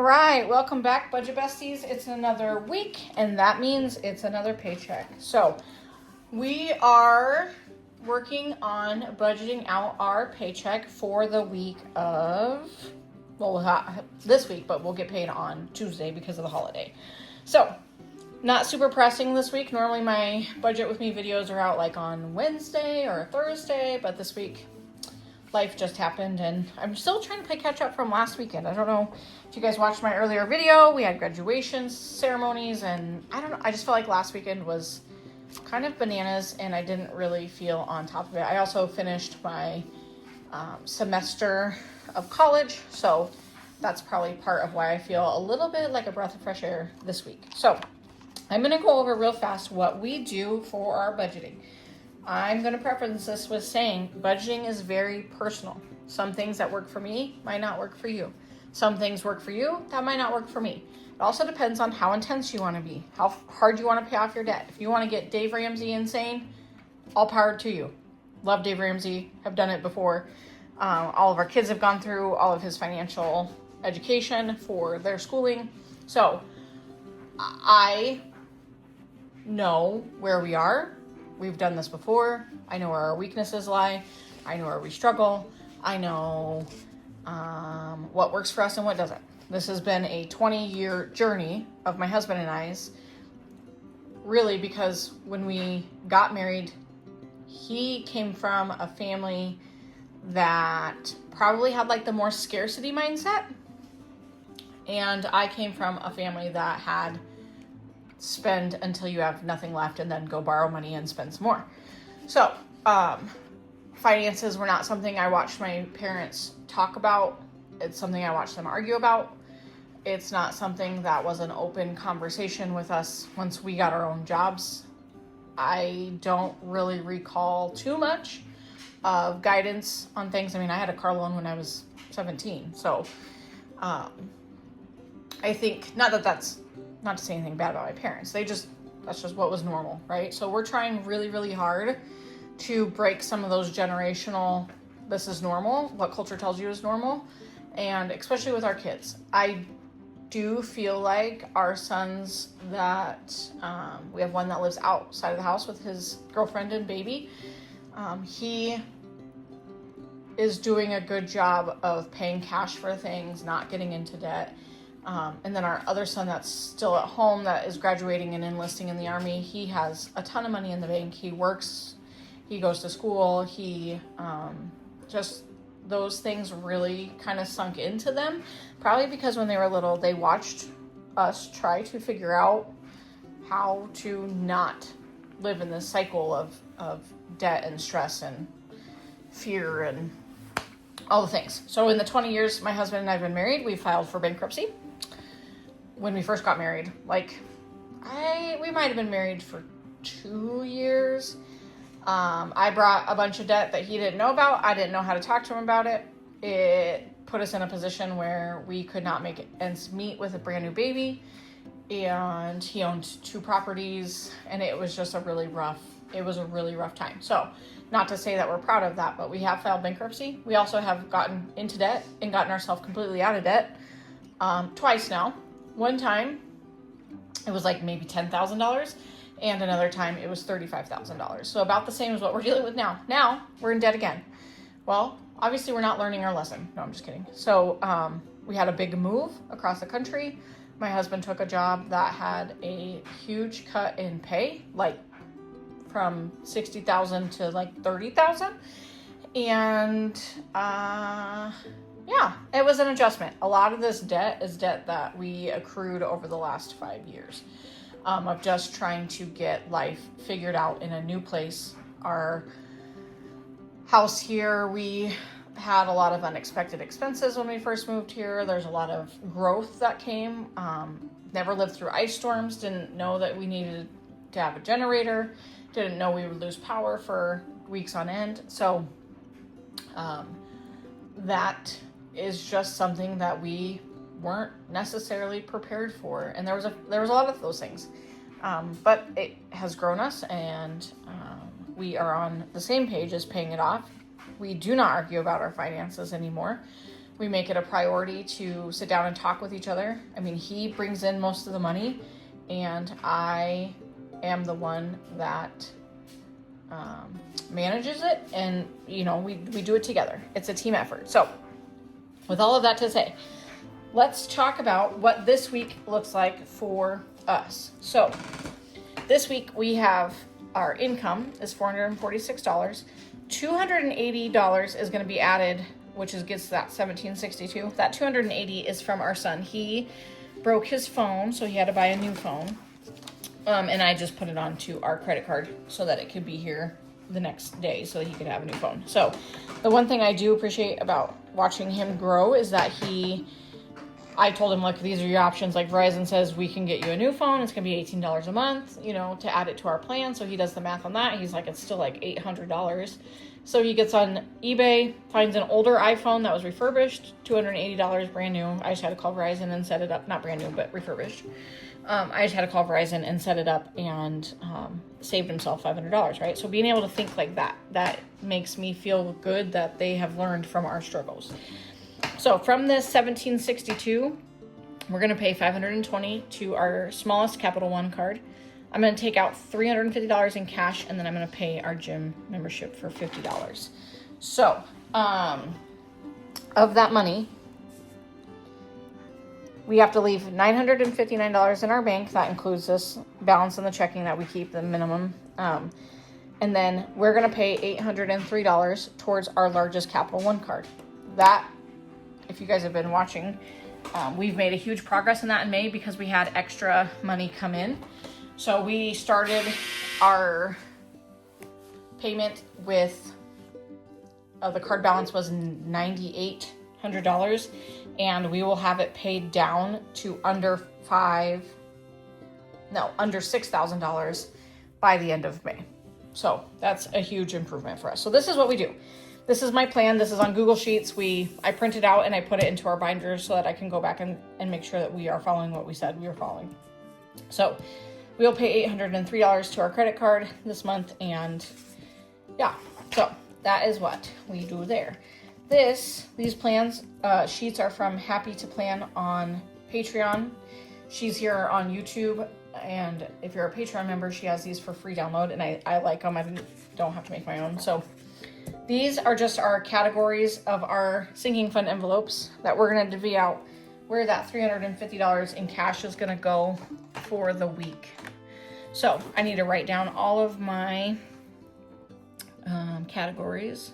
All right, welcome back, Budget Besties. It's another week, and that means it's another paycheck. So, we are working on budgeting out our paycheck for the week of, this week, but we'll get paid on Tuesday because of the holiday. So, not super pressing this week. Normally my budget with me videos are out like on Wednesday or Thursday, but this week life just happened and I'm still trying to play catch up from last weekend. I don't know if you guys watched my earlier video. We had graduation ceremonies and I just felt like last weekend was kind of bananas and I didn't really feel on top of it. I also finished my semester of college, so that's probably part of why I feel a little bit like a breath of fresh air this week. So I'm going to go over real fast what we do for our budgeting. I'm going to preface this with saying budgeting is very personal. Some things that work for me might not work for you. Some things work for you that might not work for me. It also depends on how intense you want to be, how hard you want to pay off your debt. If you want to get Dave Ramsey insane, all power to you. Love Dave Ramsey, have done it before. All of our kids have gone through all of his financial education for their schooling. So I know where we are. We've done this before. I know where our weaknesses lie. I know where we struggle. I know what works for us and what doesn't. This has been a 20-year journey of my husband and I's, really, because when we got married, he came from a family that probably had like the more scarcity mindset. And I came from a family that had spend until you have nothing left and then go borrow money and spend some more. So, finances were not something I watched my parents talk about. It's something I watched them argue about. It's not something that was an open conversation with us once we got our own jobs. I don't really recall too much of guidance on things. I mean, I had a car loan when I was 17. So, I think, not to say anything bad about my parents. That's just what was normal, right? So we're trying really, really hard to break some of those generational, this is normal, what culture tells you is normal, and especially with our kids. I do feel like our sons that, we have one that lives outside of the house with his girlfriend and baby. He is doing a good job of paying cash for things, not getting into debt. And then our other son that's still at home that is graduating and enlisting in the Army, he has a ton of money in the bank. He works, he goes to school, just those things really kind of sunk into them. Probably because when they were little, they watched us try to figure out how to not live in this cycle of debt and stress and fear and all the things. So in the 20 years my husband and I have been married, we filed for bankruptcy. When we first got married, we might have been married for 2 years. I brought a bunch of debt that he didn't know about. I didn't know how to talk to him about it. It put us in a position where we could not make ends meet with a brand new baby. And he owned 2 properties and it was just a really rough time. So not to say that we're proud of that, but we have filed bankruptcy. We also have gotten into debt and gotten ourselves completely out of debt twice now. One time it was like maybe $10,000 and another time it was $35,000. So about the same as what we're dealing with now. Now we're in debt again. Well, obviously we're not learning our lesson. No, I'm just kidding. So we had a big move across the country. My husband took a job that had a huge cut in pay, like from $60,000 to like $30,000. And yeah, it was an adjustment. A lot of this debt is debt that we accrued over the last 5 years of just trying to get life figured out in a new place. Our house here, we had a lot of unexpected expenses when we first moved here. There's a lot of growth that came. Never lived through ice storms, didn't know that we needed to have a generator, didn't know we would lose power for weeks on end. So that is just something that we weren't necessarily prepared for. And there was a lot of those things. But it has grown us and we are on the same page as paying it off. We do not argue about our finances anymore. we make it a priority to sit down and talk with each other. I mean, he brings in most of the money, and I am the one that manages it, and we do it together. It's a team effort. So with all of that to say, let's talk about what this week looks like for us. So this week we have our income is $446. $280 is going to be added, which gets that $1,762. That $280 is from our son. He broke his phone, so he had to buy a new phone. And I just put it onto our credit card so that it could be here the next day so that he could have a new phone. So the one thing I do appreciate about watching him grow is that I told him, look, these are your options. Like Verizon says, we can get you a new phone. It's going to be $18 a month, to add it to our plan. So he does the math on that. He's like, it's still like $800. So he gets on eBay, finds an older iPhone that was refurbished, $280 brand new. I just had to call Verizon and set it up. Not brand new, but refurbished. I just had to call Verizon and set it up, and saved himself $500, right? So being able to think like that makes me feel good that they have learned from our struggles. So from this $1,762, we're going to pay $520 to our smallest Capital One card. I'm going to take out $350 in cash, and then I'm going to pay our gym membership for $50. So of that money, we have to leave $959 in our bank. That includes this balance in the checking that we keep, the minimum. And then we're going to pay $803 towards our largest Capital One card. That, if you guys have been watching, we've made a huge progress in that in May because we had extra money come in. So we started our payment with, the card balance was $9,800, and we will have it paid down to under $6,000 by the end of May. So that's a huge improvement for us. So this is what we do. This is my plan. This is on Google Sheets. I print it out and I put it into our binder so that I can go back and make sure that we are following what we said we were following. So we'll pay $803 to our credit card this month, and yeah, so that is what we do there. These plans, sheets are from Happy to Plan on Patreon. She's here on YouTube, and if you're a Patreon member, she has these for free download, and I like them. I don't have to make my own. So these are just our categories of our sinking fund envelopes that we're going to divvy out where that $350 in cash is going to go for the week. So I need to write down all of my categories.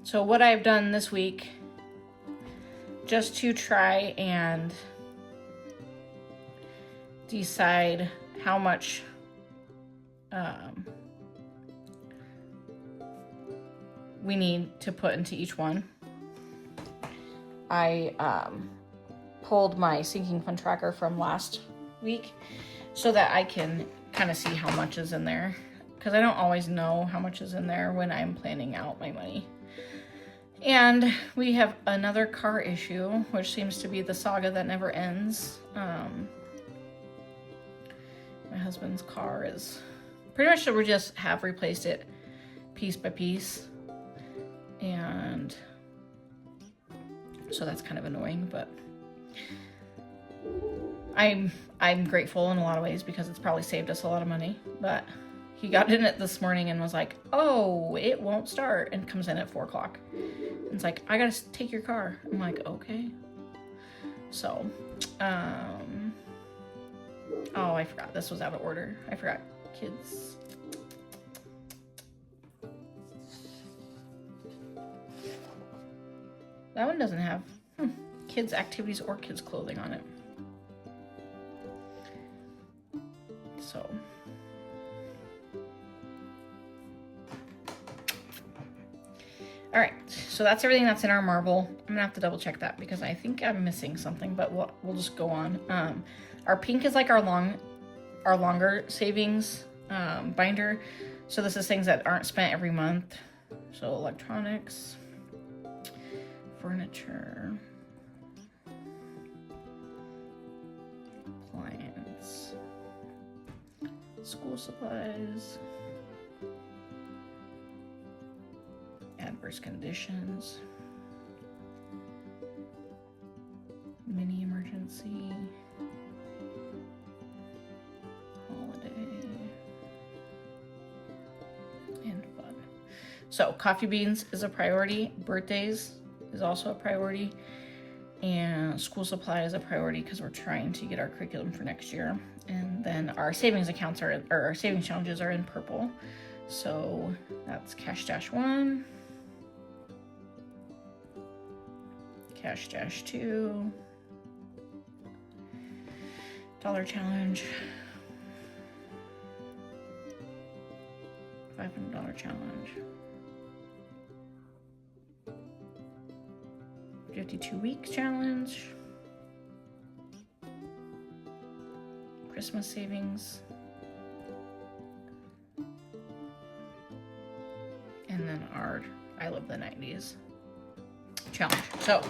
So what I've done this week, just to try and decide how much we need to put into each one, I pulled my sinking fund tracker from last week so that I can kind of see how much is in there, because I don't always know how much is in there when I'm planning out my money. And we have another car issue, which seems to be the saga that never ends. My husband's car is pretty much, we just have replaced it piece by piece. And so that's kind of annoying, but I'm grateful in a lot of ways because it's probably saved us a lot of money. But he got in it this morning and was like, oh, it won't start, and comes in at 4 o'clock. And it's like, I gotta take your car. I'm like, okay. So, oh, I forgot. This was out of order. I forgot kids. That one doesn't have kids activities or kids clothing on it. So all right, so that's everything that's in our marble. I'm gonna have to double check that because I think I'm missing something, but we'll just go on. Our pink is like our longer savings binder. So this is things that aren't spent every month. So electronics, furniture, appliance, school supplies, adverse conditions, fancy holiday and fun. So coffee beans is a priority. Birthdays is also a priority. And school supply is a priority because we're trying to get our curriculum for next year. And then our savings accounts or our savings challenges are in purple. So that's Cash Dash 1, Cash Dash 2, Dollar Challenge, $500 challenge, 52-week challenge, Christmas savings, and then our I Love the 90s challenge. So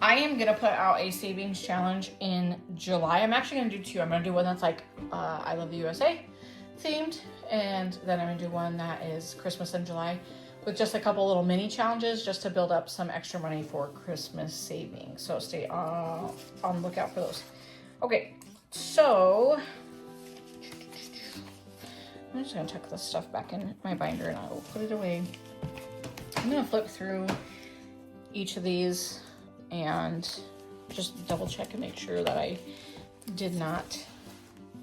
I am gonna put out a savings challenge in July. I'm actually gonna do two. I'm gonna do one that's like I Love the USA themed, and then I'm gonna do one that is Christmas in July with just a couple little mini challenges just to build up some extra money for Christmas savings. So stay on the lookout for those. Okay, so I'm just gonna tuck this stuff back in my binder and I'll put it away. I'm gonna flip through each of these and just double check and make sure that I did not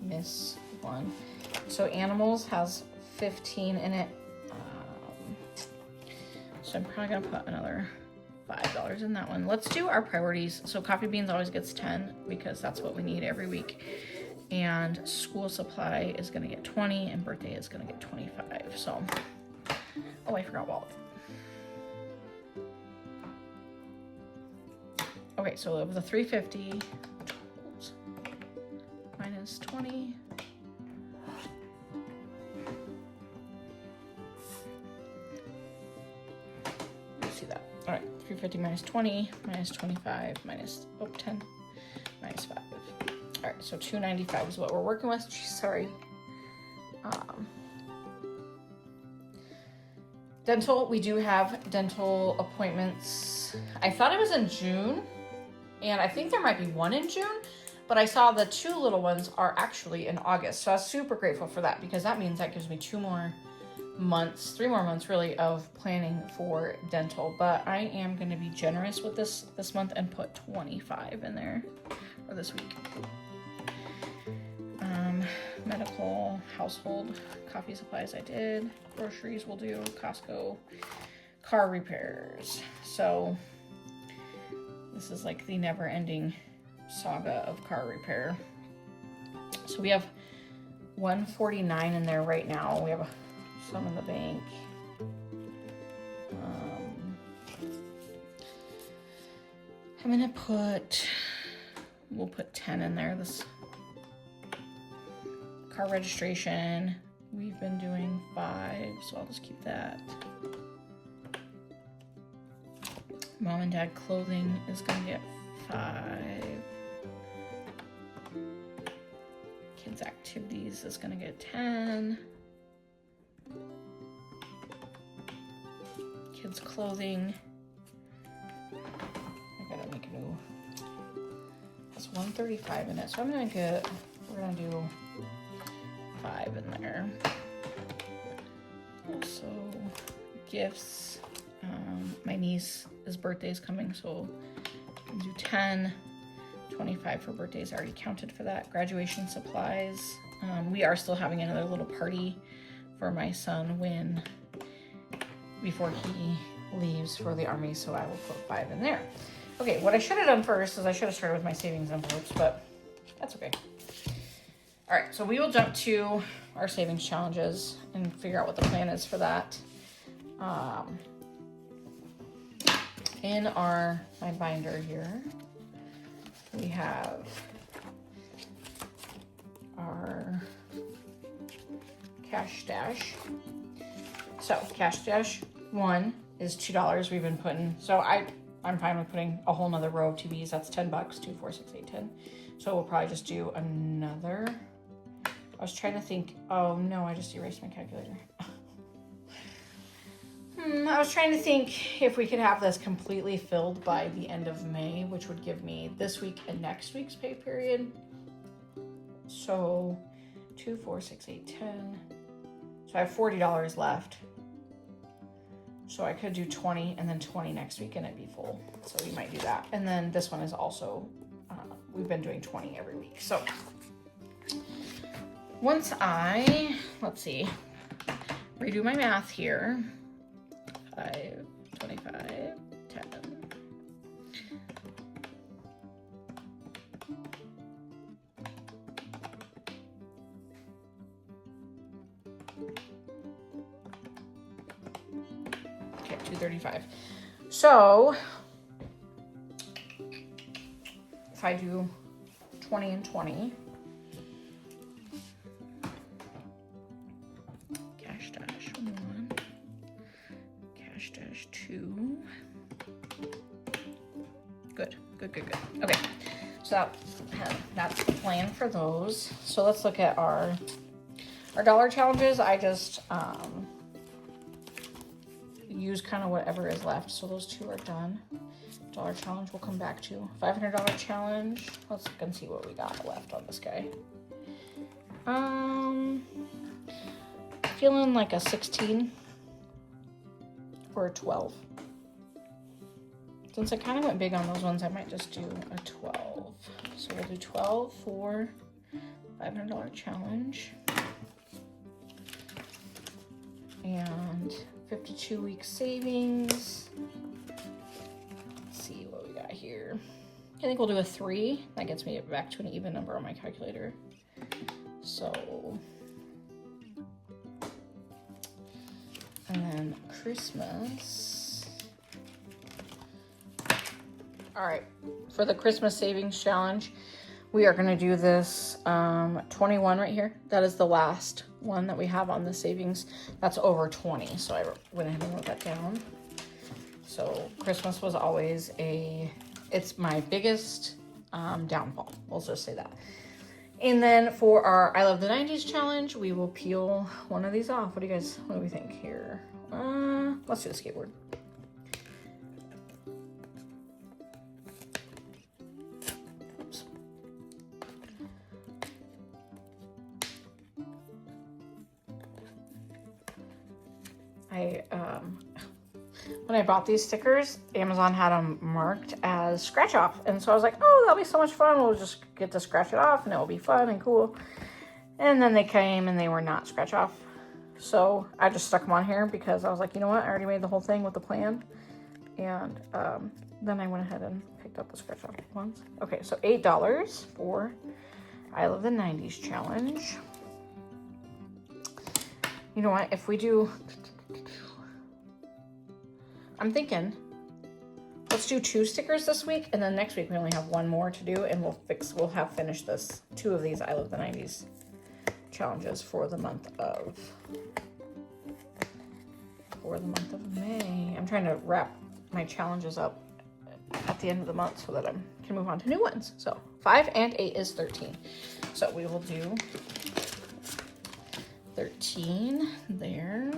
miss one. So animals has 15 in it. So I'm probably gonna put another $5 in that one. Let's do our priorities. So coffee beans always gets 10 because that's what we need every week. And school supply is gonna get 20 and birthday is gonna get 25. So, oh, I forgot wallet. Okay, so of the 350 minus 20. See that. All right, 350 minus 20 minus 25 minus 10 minus 5. All right, so 295 is what we're working with. Sorry. Dental, we do have dental appointments. I thought it was in June, and I think there might be one in June, but I saw the two little ones are actually in August. So I was super grateful for that because that means that gives me 3 more months really of planning for dental. But I am going to be generous with this month and put 25 in there for this week. Medical, household, coffee supplies I did, groceries we'll do, Costco, car repairs. So this is like the never-ending saga of car repair. So we have 149 in there right now. We have some in the bank. I'm gonna we'll put 10 in there. This car registration, we've been doing 5, so I'll just keep that. Mom and dad clothing is gonna get 5. Kids activities is gonna get 10. Kids clothing, I gotta make a new, that's 135 in it, so we're gonna do 5 in there. Also gifts, my niece's birthday is coming, so we'll do 10. 25 for birthdays, I already counted for that. Graduation supplies, we are still having another little party for my son before he leaves for the army, so I will put 5 in there. Okay, what I should have done first is I should have started with my savings envelopes, but that's okay. All right, so we will jump to our savings challenges and figure out what the plan is for that. In my binder here, we have our cash stash. So cash stash 1 is $2 we've been putting. So I'm fine with putting a whole nother row of TVs. That's $10, 2, 4, 6, 8, 10. So we'll probably just do another. I was trying to think, oh no, I just erased my calculator. I was trying to think if we could have this completely filled by the end of May, which would give me this week and next week's pay period. So 2, 4, 6, 8, 10. So I have $40 left. So I could do 20 and then 20 next week and it'd be full. So we might do that. And then this one is also, we've been doing 20 every week. So once I, let's see, redo my math here. 5, 25, 10. Okay, 235. So if I do 20 and 20, cash dash 1, cash dash 2. Good. Okay, so that's the plan for those. So let's look at our dollar challenges. I just use kind of whatever is left. So those 2 are done. Dollar challenge we'll come back to. $500 challenge. Let's look and see what we got left on this guy. Feeling like a 16 or a 12. Since I kind of went big on those ones, I might just do a 12. So we'll do 12 for $500 challenge. And 52-week savings. Let's see what we got here. I think we'll do a 3. That gets me back to an even number on my calculator. So, and then Christmas. All right, for the Christmas savings challenge, we are gonna do this 21 right here. That is the last one that we have on the savings. That's over 20, so I went ahead and wrote that down. So Christmas was always it's my biggest downfall. We'll just say that. And then for our I Love the 90s challenge, we will peel one of these off. What do we think here? Let's do the skateboard. Oops. When I bought these stickers, Amazon had them marked as scratch off. And so I was like, oh, that'll be so much fun. We'll just get to scratch it off and it'll be fun and cool. And then they came and they were not scratch off. So I just stuck them on here because I was like, you know what? I already made the whole thing with the plan. And then I went ahead and picked up the scratch off ones. Okay, so $8 for I Love the 90s challenge. You know what? If we do, I'm thinking, let's do 2 stickers this week, and then next week we only have 1 more to do, and we'll have finished this 2 of these I Love the 90s challenges for the month of May. I'm trying to wrap my challenges up at the end of the month so that I can move on to new ones. So 5 and 8 is 13. So we will do 13 there.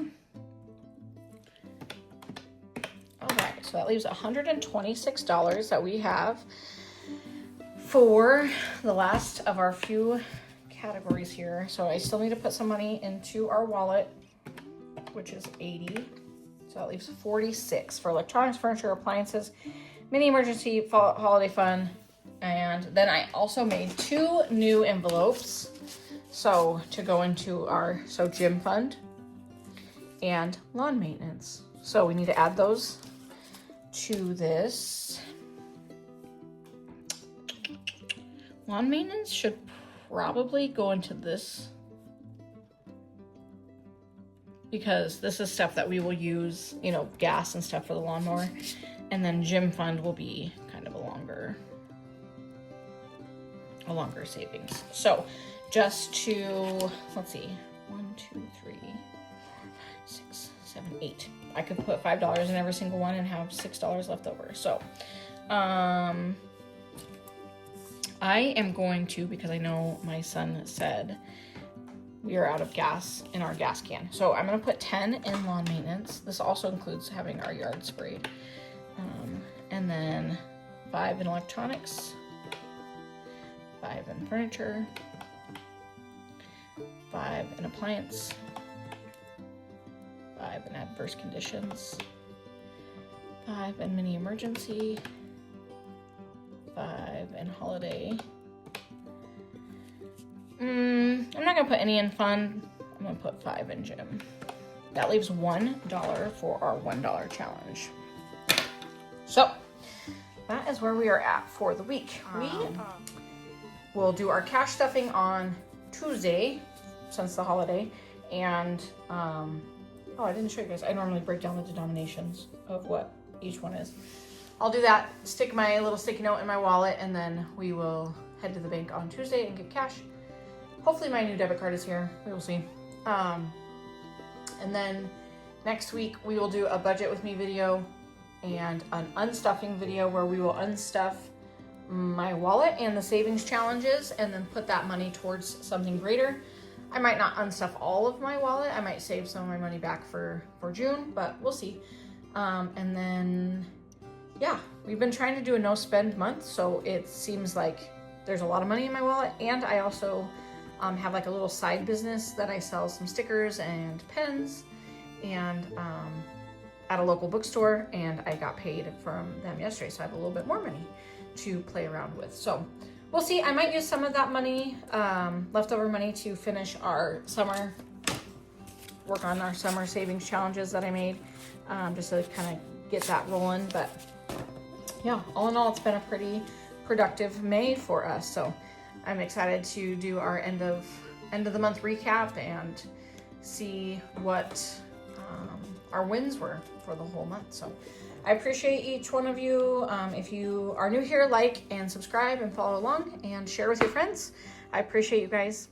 All right, so that leaves $126 that we have for the last of our few categories here. So I still need to put some money into our wallet, which is 80. So that leaves 46 for electronics, furniture, appliances, mini emergency holiday fund. And then I also made 2 new envelopes. So to go into our gym fund and lawn maintenance. So we need to add those to this. Lawn maintenance should probably go into this because this is stuff that we will use, you know, gas and stuff for the lawnmower. And then gym fund will be kind of a longer savings. So just to, let's see, 1, 2, 3, 4, 5, 6, 7, 8. I could put $5 in every single one and have $6 left over. So, I am going to, because I know my son said we are out of gas in our gas can. So I'm gonna put 10 in lawn maintenance. This also includes having our yard sprayed. And then 5 in electronics, 5 in furniture, 5 in appliance, 5 in adverse conditions, 5 in mini emergency, 5 in holiday. I'm not gonna put any in fun. I'm gonna put 5 in gym. That leaves $1 for our $1 challenge. So that is where we are at for the week. We will do our cash stuffing on Tuesday, since the holiday, and oh, I didn't show you guys. I normally break down the denominations of what each one is. I'll do that, stick my little sticky note in my wallet, and then we will head to the bank on Tuesday and get cash. Hopefully my new debit card is here. We will see. And then next week we will do a budget with me video and an unstuffing video where we will unstuff my wallet and the savings challenges and then put that money towards something greater. I might not unstuff all of my wallet. I might save some of my money back for June, but we'll see. And then, yeah, we've been trying to do a no spend month, so it seems like there's a lot of money in my wallet. And I also have like a little side business that I sell some stickers and pens and at a local bookstore, and I got paid from them yesterday, so I have a little bit more money to play around with. So we'll see. I might use some of that money, leftover money, to finish our summer, work on our summer savings challenges that I made, just to kind of get that rolling. But yeah, all in all, it's been a pretty productive May for us. So I'm excited to do our end of the month recap and see what our wins were for the whole month. So I appreciate each one of you. If you are new here, like and subscribe and follow along and share with your friends. I appreciate you guys.